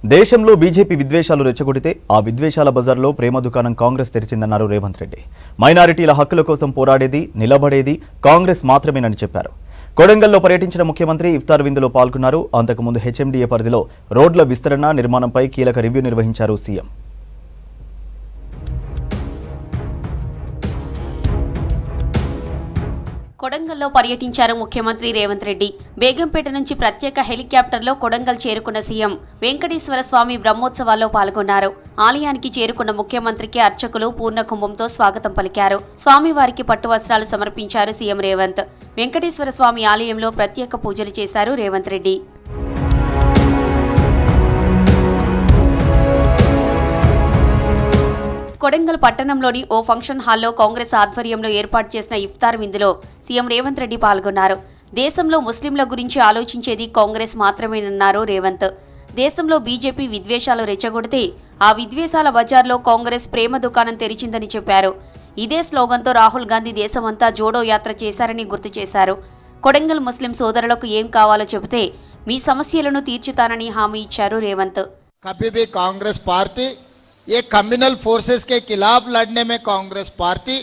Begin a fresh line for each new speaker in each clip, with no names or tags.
దేశంలో బీజేపీ విద్వేషాలు రెచ్చగొడితే ఆ విద్వేషాల బజార్లో ప్రేమ దుకాణం కాంగ్రెస్ తెరిచిందన్నారు రేవంత్ రెడ్డి. మైనారిటీల హక్కుల కోసం పోరాడేది, నిలబడేది కాంగ్రెస్ మాత్రమేనని చెప్పారు. కొడంగల్లో పర్యటించిన ముఖ్యమంత్రి ఇఫ్తార్ విందులో పాల్గొన్నారు. అంతకుముందు హెచ్ఎండిఏ పరిధిలో రోడ్ల విస్తరణ, నిర్మాణంపై కీలక రివ్యూ నిర్వహించారు సీఎం.
కొడంగల్లో పర్యటించారు ముఖ్యమంత్రి రేవంత్ రెడ్డి. బేగంపేట నుంచి ప్రత్యేక హెలికాప్టర్లో కొడంగల్ చేరుకున్న సీఎం వెంకటేశ్వర స్వామి బ్రహ్మోత్సవాల్లో పాల్గొన్నారు. ఆలయానికి చేరుకున్న ముఖ్యమంత్రికి అర్చకులు పూర్ణకుంభంతో స్వాగతం పలికారు. స్వామివారికి పట్టు వస్త్రాలు సమర్పించారు సీఎం రేవంత్. వెంకటేశ్వర స్వామి ఆలయంలో ప్రత్యేక పూజలు చేశారు రేవంత్ రెడ్డి. కొడంగల్ పట్టణంలోని ఓ ఫంక్షన్ హాల్లో కాంగ్రెస్ ఆధ్వర్యంలో ఏర్పాటు చేసిన ఇఫ్తార్ విందులో సీఎం రేవంత్ రెడ్డి పాల్గొన్నారు. దేశంలో ముస్లింల గురించి ఆలోచించేది కాంగ్రెస్ మాత్రమేనన్నారు రేవంత్. దేశంలో బీజేపీ విద్వేషాలు రెచ్చగొడితే ఆ విద్వేషాల బజార్లో కాంగ్రెస్ ప్రేమ దుకాణం తెరిచిందని చెప్పారు. ఇదే స్లోగన్తో రాహుల్ గాంధీ దేశమంతా జోడో యాత్ర చేశారని గుర్తు చేశారు. కొడంగల్ ముస్లిం సోదరులకు ఏం కావాలో చెబితే మీ సమస్యలను తీర్చుతానని హామీ ఇచ్చారు రేవంత్.
కాంగ్రెస్ పార్టీ ये कम्युनल फोर्सेस के खिलाफ लड़ने में कांग्रेस पार्टी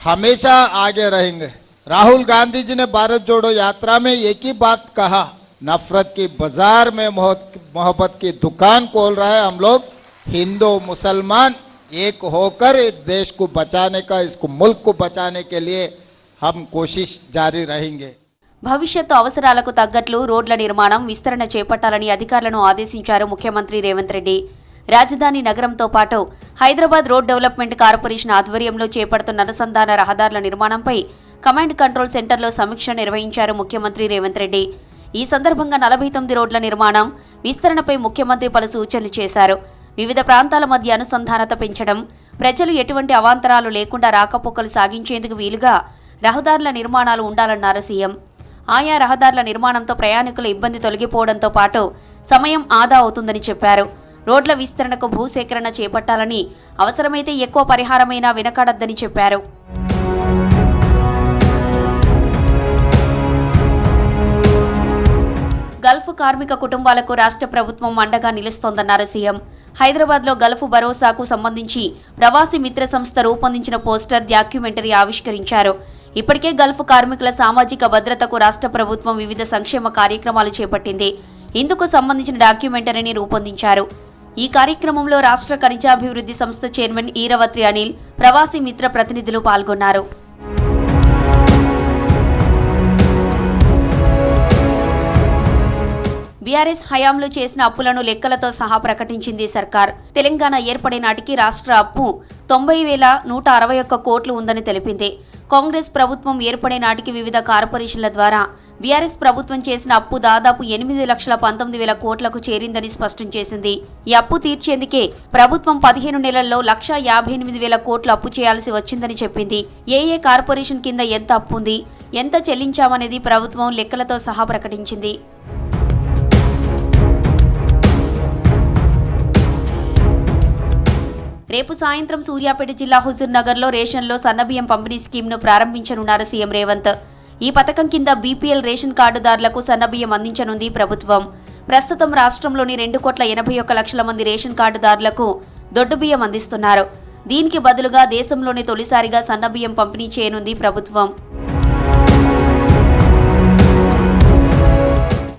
हमेशा आगे रहेंगे। राहुल गांधी जी ने भारत जोड़ो यात्रा में एक ही बात कहा, नफरत की बाजार में मोहब्बत की दुकान खोल रहा है। हम लोग हिंदू मुसलमान एक होकर इस देश को बचाने का, इसको मुल्क को बचाने के लिए हम कोशिश जारी रहेंगे।
భవిష్యత్తు అవసరాలకు తగ్గట్లు రోడ్ల నిర్మాణం, విస్తరణ చేపట్టాలని అధికారులను ఆదేశించారు ముఖ్యమంత్రి రేవంత్ రెడ్డి. రాజధాని నగరంతో పాటు హైదరాబాద్ రోడ్ డెవలప్మెంట్ కార్పొరేషన్ ఆధ్వర్యంలో చేపడుతున్న అనుసంధాన రహదారుల నిర్మాణంపై కమాండ్ కంట్రోల్ సెంటర్లో సమీక్ష నిర్వహించారు ముఖ్యమంత్రి రేవంత్ రెడ్డి. ఈ సందర్భంగా 49 రోడ్ల నిర్మాణం, విస్తరణపై ముఖ్యమంత్రి పలు సూచనలు చేశారు. వివిధ ప్రాంతాల మధ్య అనుసంధానత పెంచడం, ప్రజలు ఎటువంటి అవాంతరాలు లేకుండా రాకపోకలు సాగించేందుకు వీలుగా రహదారుల నిర్మాణాలు ఉండాలన్నారు సీఎం. ఆయా రహదారుల నిర్మాణంతో ప్రయాణికుల ఇబ్బంది తొలగిపోవడంతో పాటు సమయం ఆదా అవుతుందని చెప్పారు. రోడ్ల విస్తరణకు భూసేకరణ చేపట్టాలని, అవసరమైతే ఎక్కువ పరిహారమైనా వెనకాడొద్దని చెప్పారు. గల్ఫ్ కార్మిక కుటుంబాలకు రాష్ట్ర ప్రభుత్వం అండగా నిలుస్తోందన్నారు సీఎం. హైదరాబాద్లో గల్ఫ్ భరోసాకు సంబంధించి ప్రవాసీ మిత్ర సంస్థ రూపొందించిన పోస్టర్, డాక్యుమెంటరీ ఆవిష్కరించారు. ఇప్పటికే గల్ఫ్ కార్మికుల సామాజిక భద్రతకు రాష్ట్ర ప్రభుత్వం వివిధ సంక్షేమ కార్యక్రమాలు చేపట్టింది. ఇందుకు సంబంధించిన డాక్యుమెంటరీని రూపొందించారు. ఈ కార్యక్రమంలో రాష్ట్ర ఖనిజాభివృద్ధి సంస్థ చైర్మన్ ఈరవత్రి అనిల్, ప్రవాసీ మిత్ర ప్రతినిధులు పాల్గొన్నారు. బీఆర్ఎస్ హయాంలో చేసిన అప్పులను లెక్కలతో సహా ప్రకటించింది సర్కార్. తెలంగాణ ఏర్పడే నాటికి రాష్ట్ర అప్పు 90,161 కోట్లు ఉందని తెలిపింది. కాంగ్రెస్ ప్రభుత్వం ఏర్పడే నాటికి వివిధ కార్పొరేషన్ల ద్వారా బీఆర్ఎస్ ప్రభుత్వం చేసిన అప్పు దాదాపు 8,19,000 కోట్లకు చేరిందని స్పష్టం చేసింది. ఈ అప్పు తీర్చేందుకే ప్రభుత్వం 15 నెలల్లో 1,58,000 కోట్లు అప్పు చేయాల్సి వచ్చిందని చెప్పింది. ఏ కార్పొరేషన్ కింద ఎంత అప్పు ఉంది, ఎంత చెల్లించామనేది ప్రభుత్వం లెక్కలతో సహా ప్రకటించింది. రేపు సాయంత్రం సూర్యాపేట జిల్లా హుజూర్ నగర్లో రేషన్లో సన్నబియ్యం పంపిణీ స్కీమ్ను ప్రారంభించనున్నారు సీఎం రేవంత్. ఈ పథకం కింద బీపీఎల్ రేషన్ కార్డుదారులకు సన్నబియ్యం అందించనుంది ప్రభుత్వం. ప్రస్తుతం రాష్ట్రంలోని 2,81,00,000 మంది రేషన్ కార్డుదారులకు దొడ్డు బియ్యం అందిస్తున్నారు. దీనికి బదులుగా దేశంలోని తొలిసారిగా సన్నబియ్యం పంపిణీ చేయనుంది ప్రభుత్వం.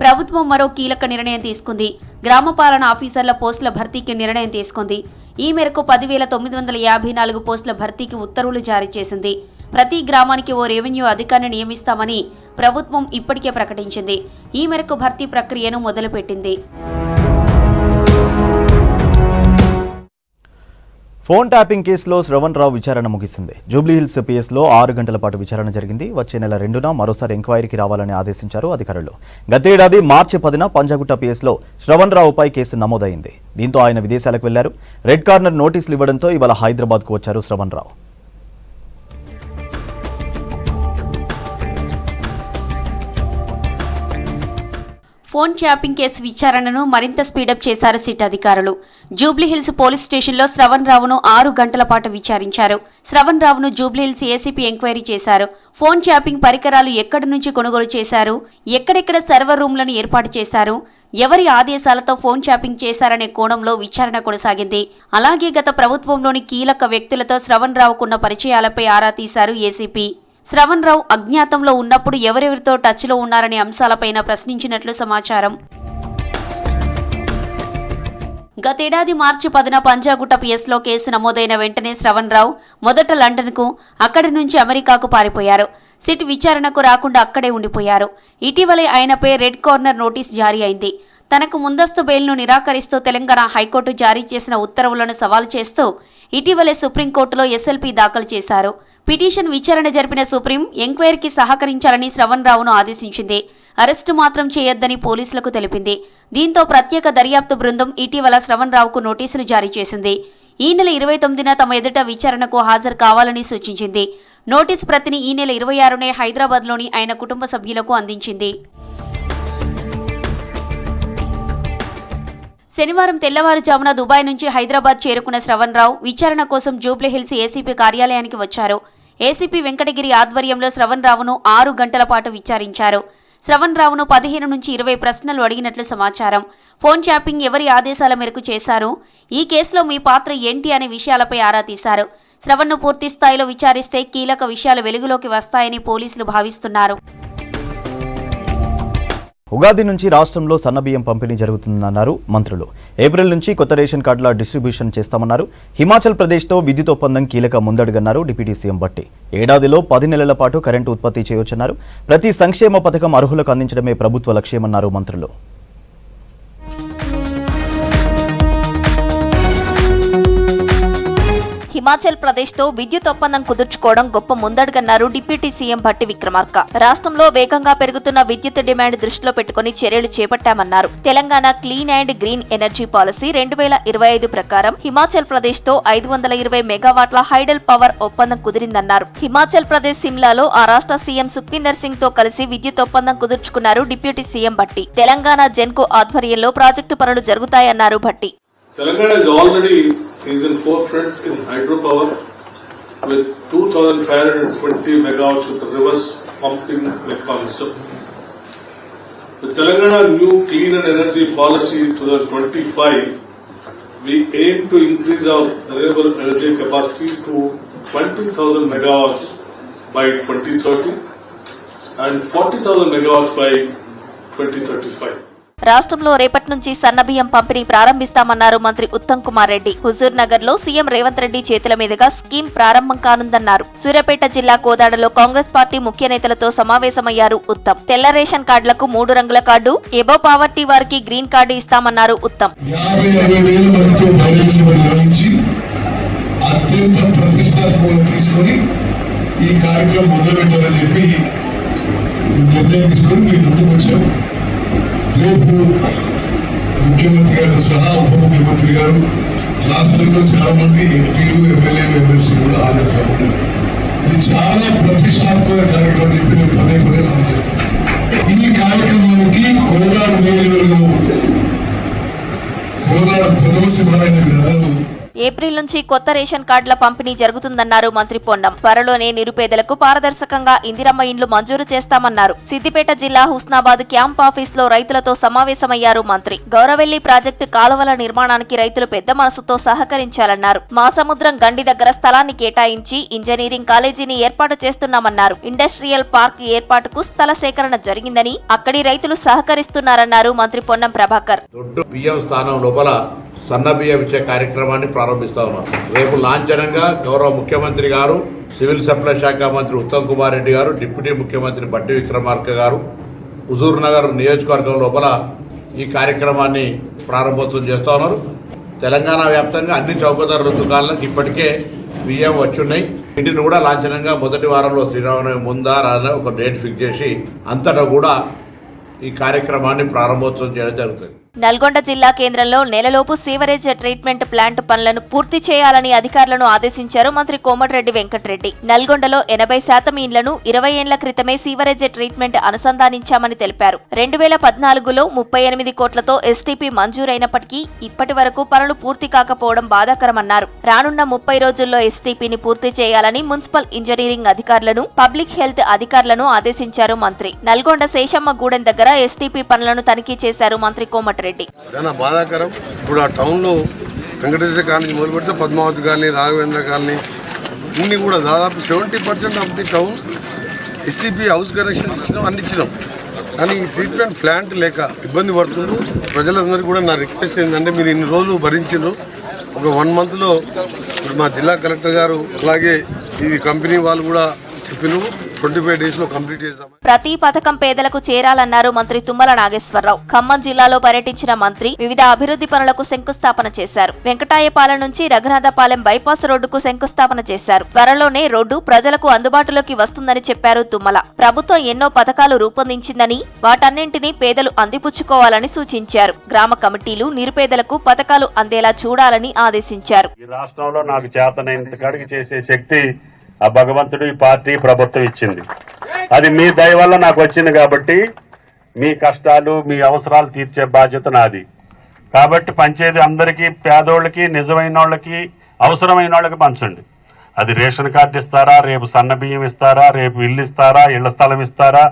ప్రభుత్వం మరో కీలక నిర్ణయం తీసుకుంది. గ్రామ పాలన ఆఫీసర్ల పోస్టుల భర్తీకి నిర్ణయం తీసుకుంది. ఈ మేరకు 10,954 పోస్టుల భర్తీకి ఉత్తర్వులు జారీ చేసింది. ప్రతి గ్రామానికి ఓ రెవెన్యూ అధికారిని నియమిస్తామని ప్రభుత్వం ఇప్పటికే ప్రకటించింది. ఈ మేరకు భర్తీ ప్రక్రియను మొదలుపెట్టింది.
ఫోన్ ట్యాపింగ్ కేసులో శ్రవణ్ రావు విచారణ ముగిసింది. జూబ్లీహిల్స్ పిఎస్లో 6 గంటల పాటు విచారణ జరిగింది. వచ్చే నెల 2న మరోసారి ఎంక్వైరీకి రావాలని ఆదేశించారు అధికారులు. గతేడాది మార్చి 10న పంజాగుట్ట పిఎస్లో శ్రవణ్ రావుపై కేసు నమోదైంది. దీంతో ఆయన విదేశాలకు వెళ్లారు. రెడ్ కార్నర్ నోటీసులు ఇవ్వడంతో ఇవాళ హైదరాబాద్కు వచ్చారు శ్రవణ్ రావు.
ఫోన్ ట్యాపింగ్ కేసు విచారణను మరింత స్పీడప్ చేశారు సిట్ అధికారులు. జూబ్లీహిల్స్ పోలీస్ స్టేషన్లో శ్రవణ్ రావును 6 గంటల పాటు విచారించారు. శ్రవణ్ రావును జూబ్లీహిల్స్ ఏసీపీ ఎంక్వైరీ చేశారు. ఫోన్ ట్యాపింగ్ పరికరాలు ఎక్కడి నుంచి కొనుగోలు చేశారు, ఎక్కడెక్కడ సర్వర్ రూమ్లను ఏర్పాటు చేశారు, ఎవరి ఆదేశాలతో ఫోన్ ట్యాపింగ్ చేశారనే కోణంలో విచారణ కొనసాగింది. అలాగే గత ప్రభుత్వంలోని కీలక వ్యక్తులతో శ్రవణ్ రావుకున్న పరిచయాలపై ఆరా తీశారు ఏసీపీ. శ్రవణ్ రావు అజ్ఞాతంలో ఉన్నప్పుడు ఎవరెవరితో టచ్లో ఉన్నారనే అంశాలపైన ప్రశ్నించినట్లు సమాచారం. గతేడాది మార్చి 10న పంజాగుట్ట పిఎస్లో కేసు నమోదైన వెంటనే శ్రవణ్ రావు మొదట లండన్కు, అక్కడి నుంచి అమెరికాకు పారిపోయారు. సిట్ విచారణకు రాకుండా అక్కడే ఉండిపోయారు. ఇటీవలే ఆయనపై రెడ్ కార్నర్ నోటీస్ జారీ అయింది. తనకు ముందస్తు బెయిల్ను నిరాకరిస్తూ తెలంగాణ హైకోర్టు జారీ చేసిన ఉత్తర్వులను సవాల్ చేస్తూ ఇటీవలే సుప్రీంకోర్టులో ఎస్ఎల్పీ దాఖలు చేశారు. పిటిషన్ విచారణ జరిపిన సుప్రీం ఎంక్వైరీకి సహకరించాలని శ్రవణ్ రావును ఆదేశించింది. అరెస్టు మాత్రం చేయొద్దని పోలీసులకు తెలిపింది. దీంతో ప్రత్యేక దర్యాప్తు బృందం ఇటీవల శ్రవణ్ రావుకు నోటీసులు జారీ చేసింది. ఈ నెల 29న తమ ఎదుట విచారణకు హాజరు కావాలని సూచించింది. నోటీసు ప్రతిని ఈ నెల 26నే హైదరాబాద్లోని ఆయన కుటుంబ సభ్యులకు అందించింది. శనివారం తెల్లవారుజామున దుబాయ్ నుంచి హైదరాబాద్ చేరుకున్న శ్రవణ్ రావు విచారణ కోసం జూబ్లీహిల్స్ ఏసీపీ కార్యాలయానికి వచ్చారు. ఏసీపీ వెంకటగిరి ఆధ్వర్యంలో శ్రవణ్ రావును 6 గంటల పాటు విచారించారు. శ్రవణ్ రావును 15 నుంచి 20 ప్రశ్నలు అడిగినట్లు సమాచారం. ఫోన్ ట్యాపింగ్ ఎవరి ఆదేశాల మేరకు చేశారు, ఈ కేసులో మీ పాత్ర ఏంటి అనే విషయాలపై ఆరా తీశారు. శ్రవణ్ను పూర్తి స్థాయిలో విచారిస్తే కీలక విషయాలు వెలుగులోకి వస్తాయని పోలీసులు భావిస్తున్నారు.
ఉగాది నుంచి రాష్ట్రంలో సన్నబియ్యం పంపిణీ జరుగుతుందన్నారు మంత్రులు. ఏప్రిల్ నుంచి కొత్త రేషన్ కార్డుల డిస్ట్రిబ్యూషన్ చేస్తామన్నారు. హిమాచల్ ప్రదేశ్తో విద్యుత్ ఒప్పందం కీలక ముందడుగన్నారు డిప్యూటీ సీఎం భట్టి. ఏడాదిలో 10 నెలల పాటు కరెంటు ఉత్పత్తి చేయొచ్చన్నారు. ప్రతి సంక్షేమ పథకం అర్హులకు అందించడమే ప్రభుత్వ లక్ష్యమన్నారు మంత్రులు.
హిమాచల్ ప్రదేశ్తో విద్యుత్ ఒప్పందం కుదుర్చుకోవడం గొప్ప ముందడుగన్నారు డిప్యూటీ సీఎం భట్టి విక్రమార్క. రాష్ట్రంలో వేగంగా పెరుగుతున్న విద్యుత్ డిమాండ్ దృష్టిలో పెట్టుకుని చర్యలు చేపట్టామన్నారు. Telangana clean and green energy policy 2025 ప్రకారం హిమాచల్ ప్రదేశ్తో 520 మెగావాట్ల హైడల్ పవర్ ఒప్పందం కుదిరిందన్నారు. హిమాచల్ ప్రదేశ్ సిమ్లాలో ఆ రాష్ట్ర సీఎం సుఖ్వీందర్ సింగ్ తో కలిసి విద్యుత్ ఒప్పందం కుదుర్చుకున్నారు డిప్యూటీ సీఎం భట్టి. తెలంగాణ జెన్కో ఆధ్వర్యంలో ప్రాజెక్టు పనులు జరుగుతాయన్నారు Bhatti.
Telangana is in forefront in hydropower with 2,520 megawatts with reverse pumping mechanism. With Telangana new clean and energy policy 2025, we aim to increase our renewable energy capacity to 20,000 megawatts by 2030 and 40,000 megawatts by 2035.
రాష్ట్రంలో రేపటి నుంచి సన్నబియ్యం పంపిణీ ప్రారంభిస్తామన్నారు మంత్రి ఉత్తమ్ కుమార్ రెడ్డి. హుజూర్ నగర్ లో CM Revanth Reddy చేతుల మీదుగా scheme ప్రారంభం కానుందన్నారు. సూర్యాపేట జిల్లా కోదాడలో కాంగ్రెస్ పార్టీ ముఖ్య నేతలతో సమావేశమయ్యారు ఉత్తమ్. తెల్ల రేషన్ కార్డులకు 3 రంగుల కార్డు, ఎబో పావర్టీ వారికి గ్రీన్ కార్డు ఇస్తామన్నారు ఉత్తమ్.
రేపు ముఖ్యమంత్రి గారితో సహా ఉప ముఖ్యమంత్రి గారు రాష్ట్రంలో చాలా మంది ఎంపీలు, ఎమ్మెల్యేలు, ఎమ్మెల్సీ కూడా హాజరు కాకుండా ఇది చాలా ప్రతిష్టాత్మక కార్యక్రమం చెప్పి నేను పదే మనం చేస్తాను. ఈ కార్యక్రమానికి కోదాడ నియోజకవర్గం, కోదాడ ప్రథమ సింహాలైన మీరందరూ
ఏప్రిల్ నుంచి కొత్త రేషన్ కార్డుల పంపిణీ జరుగుతుందన్నారు మంత్రి పొన్నం. త్వరలోనే నిరుపేదలకు పారదర్శకంగా ఇందిరమ్మ ఇండ్లు మంజూరు చేస్తామన్నారు. సిద్దిపేట జిల్లా హుస్నాబాద్ క్యాంప్ ఆఫీస్ లో రైతులతో సమావేశమయ్యారు మంత్రి. గౌరవెల్లి ప్రాజెక్టు కాలువల నిర్మాణానికి రైతులు పెద్ద మనసుతో సహకరించాలన్నారు. మాసముద్రం గండి దగ్గర స్థలాన్ని కేటాయించి ఇంజనీరింగ్ కాలేజీని ఏర్పాటు చేస్తున్నామన్నారు. ఇండస్ట్రియల్ పార్క్ ఏర్పాటుకు స్థల సేకరణ జరిగిందని, అక్కడి రైతులు సహకరిస్తున్నారన్నారు మంత్రి పొన్నం ప్రభాకర్.
సన్న బియ్యం ఇచ్చే కార్యక్రమాన్ని ప్రారంభిస్తా ఉన్నారు. రేపు లాంఛనంగా గౌరవ ముఖ్యమంత్రి గారు, సివిల్ సప్లై శాఖ మంత్రి ఉత్తమ్ కుమార్ రెడ్డి గారు, డిప్యూటీ ముఖ్యమంత్రి భట్టి విక్రమార్క గారు హుజూర్ నగర్ నియోజకవర్గం లోపల ఈ కార్యక్రమాన్ని ప్రారంభోత్సవం చేస్తూ ఉన్నారు. తెలంగాణ వ్యాప్తంగా అన్ని చౌకధర దుకాణాలకు ఇప్పటికే బియ్యం వచ్చున్నాయి. వీటిని కూడా లాంఛనంగా మొదటి వారంలో శ్రీరామనవమి ముందా ఒక డేట్ ఫిక్స్ చేసి అంతటా కూడా ఈ కార్యక్రమాన్ని ప్రారంభోత్సవం చేయడం జరుగుతుంది.
నల్గొండ జిల్లా కేంద్రంలో నెలలోపు సీవరేజ్ ట్రీట్మెంట్ ప్లాంట్ పనులను పూర్తి చేయాలని అధికారులను ఆదేశించారు మంత్రి కోమటిరెడ్డి వెంకటరెడ్డి. నల్గొండలో 80% ఇండ్లను 20 ఏళ్ల క్రితమే సీవరేజ్ ట్రీట్మెంట్ అనుసంధానించామని తెలిపారు. 2014లో 38 కోట్లతో ఎస్టీపీ మంజూరైనప్పటికీ ఇప్పటి వరకు పనులు పూర్తి కాకపోవడం బాధాకరమన్నారు. రానున్న 30 రోజుల్లో ఎస్టీపీని పూర్తి చేయాలని మున్సిపల్ ఇంజనీరింగ్ అధికారులను, పబ్లిక్ హెల్త్ అధికారులను ఆదేశించారు మంత్రి. నల్గొండ శేషమ్మ గూడెం దగ్గర ఎస్టీపీ పనులను తనిఖీ చేశారు మంత్రి కోమటిరెడ్డి.
చాలా బాధాకరం. ఇప్పుడు ఆ టౌన్లో వెంకటేశ్వర కాలనీ మొదలు పెడితే పద్మావతి కాలనీ, రాఘవేంద్ర కాలనీ ఇన్ని కూడా దాదాపు 70% of the town STP house connection ఇచ్చినాం, అన్ని ఇచ్చినాం. కానీ ఈ ట్రీట్మెంట్ ప్లాంట్ లేక ఇబ్బంది పడుతున్నారు ప్రజలందరికీ. కూడా నా రిక్వెస్ట్ ఏంటంటే మీరు ఇన్ని రోజులు భరించారు, ఒక 1 మంత్లో ఇప్పుడు మా జిల్లా కలెక్టర్ గారు అలాగే ఈ కంపెనీ వాళ్ళు కూడా చెప్పినారు 25 డేస్ లో కంప్లీట్ చేద్దాం.
ప్రతి పథకం పేదలకు చేరాలన్నారు మంత్రి తుమ్మల నాగేశ్వరరావు. ఖమ్మం జిల్లాలో పర్యటించిన మంత్రి వివిధ అభివృద్ధి పనులకు శంకుస్థాపన చేశారు. వెంకటాయపాలెం నుంచి రఘునాథపాలెం బైపాస్ రోడ్డుకు శంకుస్థాపన చేశారు. త్వరలోనే రోడ్డు ప్రజలకు అందుబాటులోకి వస్తుందని చెప్పారు తుమ్మల. ప్రభుత్వం ఎన్నో పథకాలు రూపొందించిందని, వాటన్నింటినీ పేదలు అందిపుచ్చుకోవాలని సూచించారు. గ్రామ కమిటీలు నిరుపేదలకు పథకాలు అందేలా చూడాలని ఆదేశించారు.
ఈ రాష్ట్రంలో నాకు చేతనైనంత కాడికి చేసే శక్తి ఆ భగవంతుడు, ఈ పార్టీ, ప్రభుత్వం ఇచ్చింది. అది మీ దయ వల్ల నాకు వచ్చింది కాబట్టి మీ కష్టాలు, మీ అవసరాలు తీర్చే బాధ్యత నాది. కాబట్టి పంచేది అందరికీ, పేదోళ్ళకి, నిజమైన వాళ్ళకి, అవసరమైన వాళ్ళకి పంచండి. అది రేషన్ కార్డు ఇస్తారా, రేపు సన్న బియ్యం ఇస్తారా, రేపు ఇల్లు ఇస్తారా, ఇళ్ల స్థలం ఇస్తారా,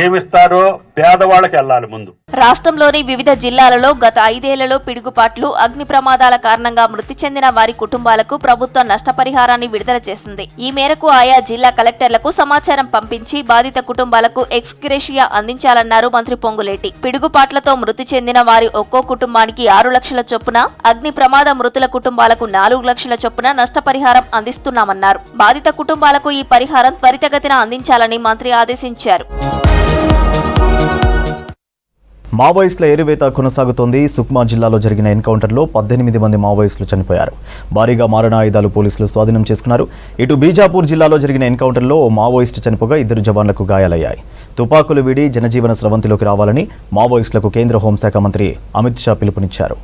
ఏమిస్తారో పేదవాళ్ళకి వెళ్ళాలి ముందు.
రాష్ట్రంలోని వివిధ జిల్లాలలో గత 5 ఏళ్లలో పిడుగుపాట్లు, అగ్ని ప్రమాదాల కారణంగా మృతి చెందిన వారి కుటుంబాలకు ప్రభుత్వం నష్టపరిహారాన్ని విడుదల చేసింది. ఈ మేరకు ఆయా జిల్లా కలెక్టర్లకు సమాచారం పంపించి బాధిత కుటుంబాలకు ఎక్స్గ్రేషియా అందించాలన్నారు మంత్రి పొంగులేటి. పిడుగుపాట్లతో మృతి చెందిన వారి ఒక్కో కుటుంబానికి 6 లక్షల చొప్పున, అగ్ని ప్రమాద మృతుల కుటుంబాలకు 4 లక్షల చొప్పున నష్టపరిహారం అందిస్తున్నామన్నారు. బాధిత కుటుంబాలకు ఈ పరిహారం త్వరితగతిన అందించాలని మంత్రి ఆదేశించారు.
మావోయిస్టుల ఏరివేత కొనసాగుతోంది. సుక్మా జిల్లాలో జరిగిన ఎన్కౌంటర్లో 18 మంది మావోయిస్టులు చనిపోయారు. భారీగా మారణాయుధాలు పోలీసులు స్వాధీనం చేసుకున్నారు. ఇటు బీజాపూర్ జిల్లాలో జరిగిన ఎన్కౌంటర్లో ఓ మావోయిస్టు చనిపోగా 2 జవాన్లకు గాయాలయ్యాయి. తుపాకులు వీడి జనజీవన స్రవంతిలోకి రావాలని మావోయిస్టులకు కేంద్ర హోంశాఖ మంత్రి అమిత్ షా పిలుపునిచ్చారు.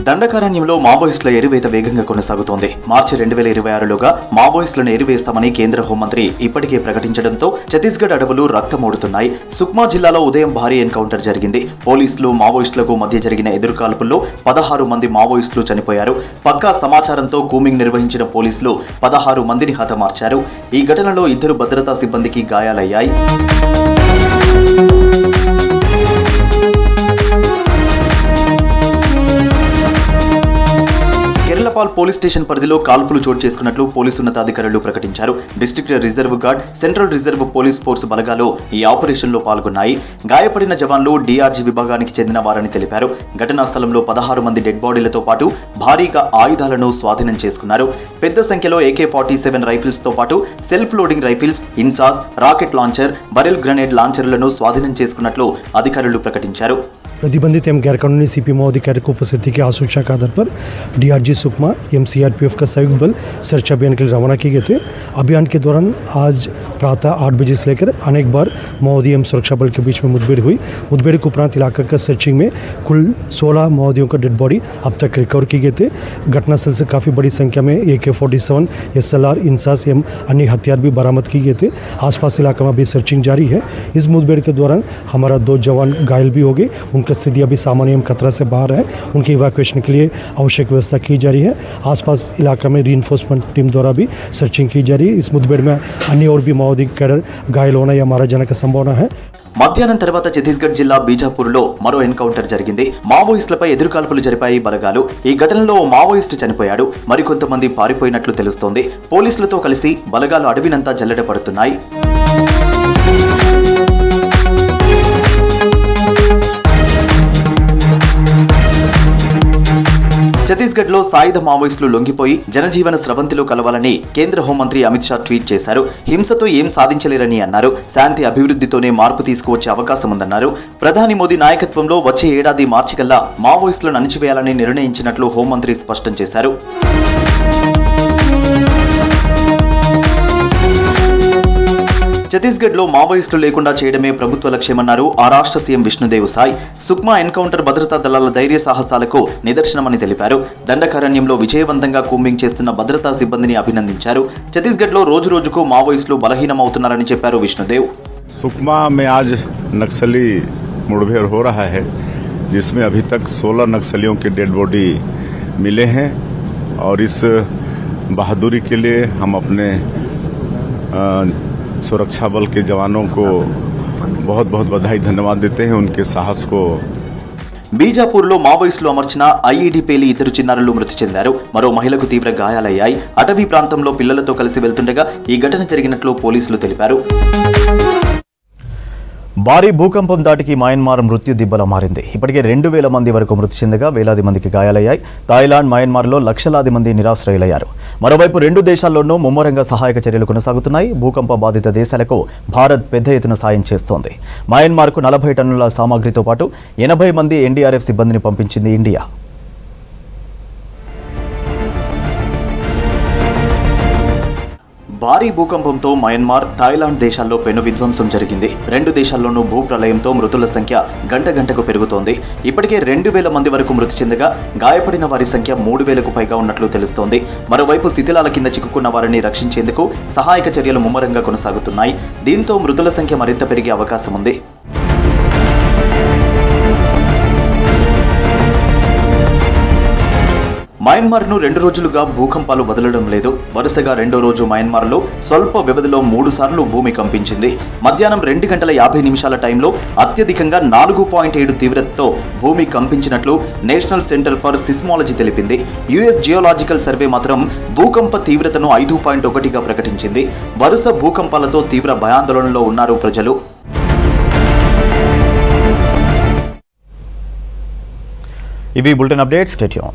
దండకారణ్యంలో మావోయిస్టుల ఎరివేత వేగంగా కొనసాగుతోంది. మార్చి 2026లోగా మావోయిస్టులను ఎరివేస్తామని కేంద్ర హోంమంత్రి ఇప్పటికే ప్రకటించడంతో ఛత్తీస్గఢ్ అడవులు రక్తమోడుతున్నాయి. సుక్మా జిల్లాలో ఉదయం భారీ ఎన్కౌంటర్ జరిగింది. పోలీసులు, మావోయిస్టులకు మధ్య జరిగిన ఎదురుకాల్పుల్లో 16 మంది మావోయిస్టులు చనిపోయారు. పక్కా సమాచారంతో కూమింగ్ నిర్వహించిన పోలీసులు 16 మందిని హతమార్చారు. ఈ ఘటనలో 2 భద్రతా సిబ్బందికి గాయాలయ్యాయి. కేరళపాల్ పోలీస్ స్టేషన్ పరిధిలో కాల్పులు చోటు చేసుకున్నట్లు పోలీసు ఉన్నతాధికారులు ప్రకటించారు. District reserve guard, central reserve police force బలగాలు ఈ ఆపరేషన్లో పాల్గొన్నాయి. గాయపడిన జవాన్లు డీఆర్జీ విభాగానికి చెందిన వారని తెలిపారు. ఘటనా స్థలంలో 16 మంది డెడ్ బాడీలతో పాటు భారీగా ఆయుధాలను స్వాధీనం చేసుకున్నారు. పెద్ద సంఖ్యలో AK-47 రైఫిల్స్ తో పాటు self loading rifles, INSAS, rocket launcher, barrel grenade లాంచర్లను స్వాధీనం చేసుకున్నట్లు అధికారులు ప్రకటించారు.
प्रतिबंधित एवं गैरकानूनी सीपी माओवादी की उपस्थिति की आशंका के आधार पर DRG सुकमा MCRPF का संयुक्त बल सर्च अभियान के लिए रवाना किए गए थे। अभियान के दौरान आज प्रातः 8 बजे से लेकर अनेक बार माओवादी एवं सुरक्षा बल के बीच में मुठभेड़ हुई। मुठभेड़ के उपरांत इलाका का सर्चिंग में कुल 16 माओवादियों का डेड बॉडी अब तक रिकवर किए गए थे। घटनास्थल से काफ़ी बड़ी संख्या में AK-47, SLR, इंसास एवं अन्य हथियार भी बरामद किए गए थे। आसपास इलाका में अभी सर्चिंग जारी है। इस मुठभेड़ के दौरान हमारा 2 जवान घायल भी हो गए। उनका स्थिति अभी सामान्य एवं खतरा से बाहर है। उनके इवैक्यूएशन के लिए आवश्यक व्यवस्था की जा रही है। आसपास इलाका में रीइंफोर्समेंट टीम द्वारा भी सर्चिंग की जा रही है। इस मुठभेड़ में अन्य और भी माओवादी कैडर घायल होना या मारा जाने की संभावना है।
మధ్యాహ్నం తర్వాత ఛత్తీస్గఢ్ జిల్లా బీజాపూర్లో మరో ఎన్కౌంటర్ జరిగింది. మావోయిస్టులపై ఎదురుకాల్పులు జరిపాయి బలగాలు. ఈ ఘటనలో ఓ మావోయిస్టు చనిపోయాడు. మరికొంతమంది పారిపోయినట్లు తెలుస్తోంది. పోలీసులతో కలిసి బలగాలు అడవినంతా జల్లెడ పడుతున్నాయి. ఛత్తీస్గఢ్లో సాయుధ మావోయిస్టులు లొంగిపోయి జనజీవన స్రవంతిలో కలవాలని కేంద్ర హోంమంత్రి అమిత్ షా ట్వీట్ చేశారు. హింసతో ఏం సాధించలేరని అన్నారు. శాంతి అభివృద్ధితోనే మార్పు తీసుకువచ్చే అవకాశం ఉందన్నారు. ప్రధాని మోదీ నాయకత్వంలో వచ్చే ఏడాది మార్చి కల్లా మావోయిస్టులను అణిచివేయాలని నిర్ణయించినట్లు హోంమంత్రి స్పష్టం చేశారు. ఛత్తీస్గఢ్లో మావోయిస్టులు లేకుండా చేయడమే ప్రభుత్వ లక్ష్యమన్నారు ఆ రాష్ట్ర సీఎం విష్ణుదేవ్ సాయ్. సుక్మా ఎన్కౌంటర్ భద్రతా దళాల ధైర్య సాహసాలకు నిదర్శనమని తెలిపారు. దండకారణ్యంలో విజయవంతంగా కూంబింగ్ చేస్తున్న భద్రతా సిబ్బందిని అభినందించారు. ఛత్తీస్గఢ్లో రోజురోజుకు మావోయిస్టులు బలహీనమవుతున్నారని చెప్పారు విష్ణుదేవ్.
सुकमा में आज नक्सली मुठभेड़ हो रहा है, जिसमें अभी तक 16 नक्सलियों के डेड बॉडी मिले हैं और इस बहादुरी के लिए हम अपने सुरक्षा बल के जवानों को बहुत बहुत बधाई धन्यवाद देते हैं. उनके साहस को
బీజాపూర్లో మావోయిస్టులు అమర్చిన ఐఈడీ పేలి 2 చిన్నారులు మృతి చెందారు. మరో మహిళకు తీవ్ర గాయాలయ్యాయి. అటవీ ప్రాంతంలో పిల్లలతో కలిసి వెళ్తుండగా ఈ ఘటన జరిగినట్లు పోలీసులు తెలిపారు. భారీ భూకంపం దాటికి మయన్మార్ మృత్యు దిబ్బలా మారింది. ఇప్పటికే 2000 మంది వరకు మృతి చెందగా వేలాది మందికి గాయాలయ్యాయి. థాయిలాండ్, మయన్మార్లో లక్షలాది మంది నిరాశ్రయులయ్యారు. మరోవైపు 2 దేశాల్లోనూ ముమ్మరంగా సహాయక చర్యలు కొనసాగుతున్నాయి. భూకంప బాధిత దేశాలకు భారత్ పెద్ద ఎత్తున సాయం చేస్తోంది. మయన్మార్కు 40 టన్నుల సామాగ్రితో పాటు 80 మంది ఎన్డీఆర్ఎఫ్ సిబ్బందిని పంపించింది ఇండియా. భారీ భూకంపంతో మయన్మార్, థాయిలాండ్ దేశాల్లో పెను విధ్వంసం జరిగింది. 2 దేశాల్లోనూ భూప్రలయంతో మృతుల సంఖ్య గంటకు పెరుగుతోంది. ఇప్పటికే 2000 మంది వరకు మృతి చెందగా గాయపడిన వారి సంఖ్య 3000కు పైగా ఉన్నట్లు తెలుస్తోంది. మరోవైపు శిథిలాల కింద చిక్కుకున్న వారిని రక్షించేందుకు సహాయక చర్యలు ముమ్మరంగా కొనసాగుతున్నాయి. దీంతో మృతుల సంఖ్య మరింత పెరిగే అవకాశం ఉంది. మయన్మార్ను 2 రోజులుగా భూకంపాలు వదలడం లేదు. వరుసగా 2వ రోజు మయన్మార్లో స్వల్ప వ్యవధిలో 3 సార్లు భూమి కంపించింది. మధ్యాహ్నం 2:50 టైంలో అత్యధికంగా 4.7 తీవ్రతతో భూమి కంపించినట్లు నేషనల్ సెంటర్ ఫర్ సిస్మాలజీ తెలిపింది. యుఎస్ జియోలాజికల్ సర్వే మాత్రం భూకంప తీవ్రతను 5.1గా ప్రకటించింది. వరుస భూకంపాలతో తీవ్ర భయాందోళనలో ఉన్నారు ప్రజలు. ఇవి బులెటిన్ అప్డేట్స్. Stay tuned.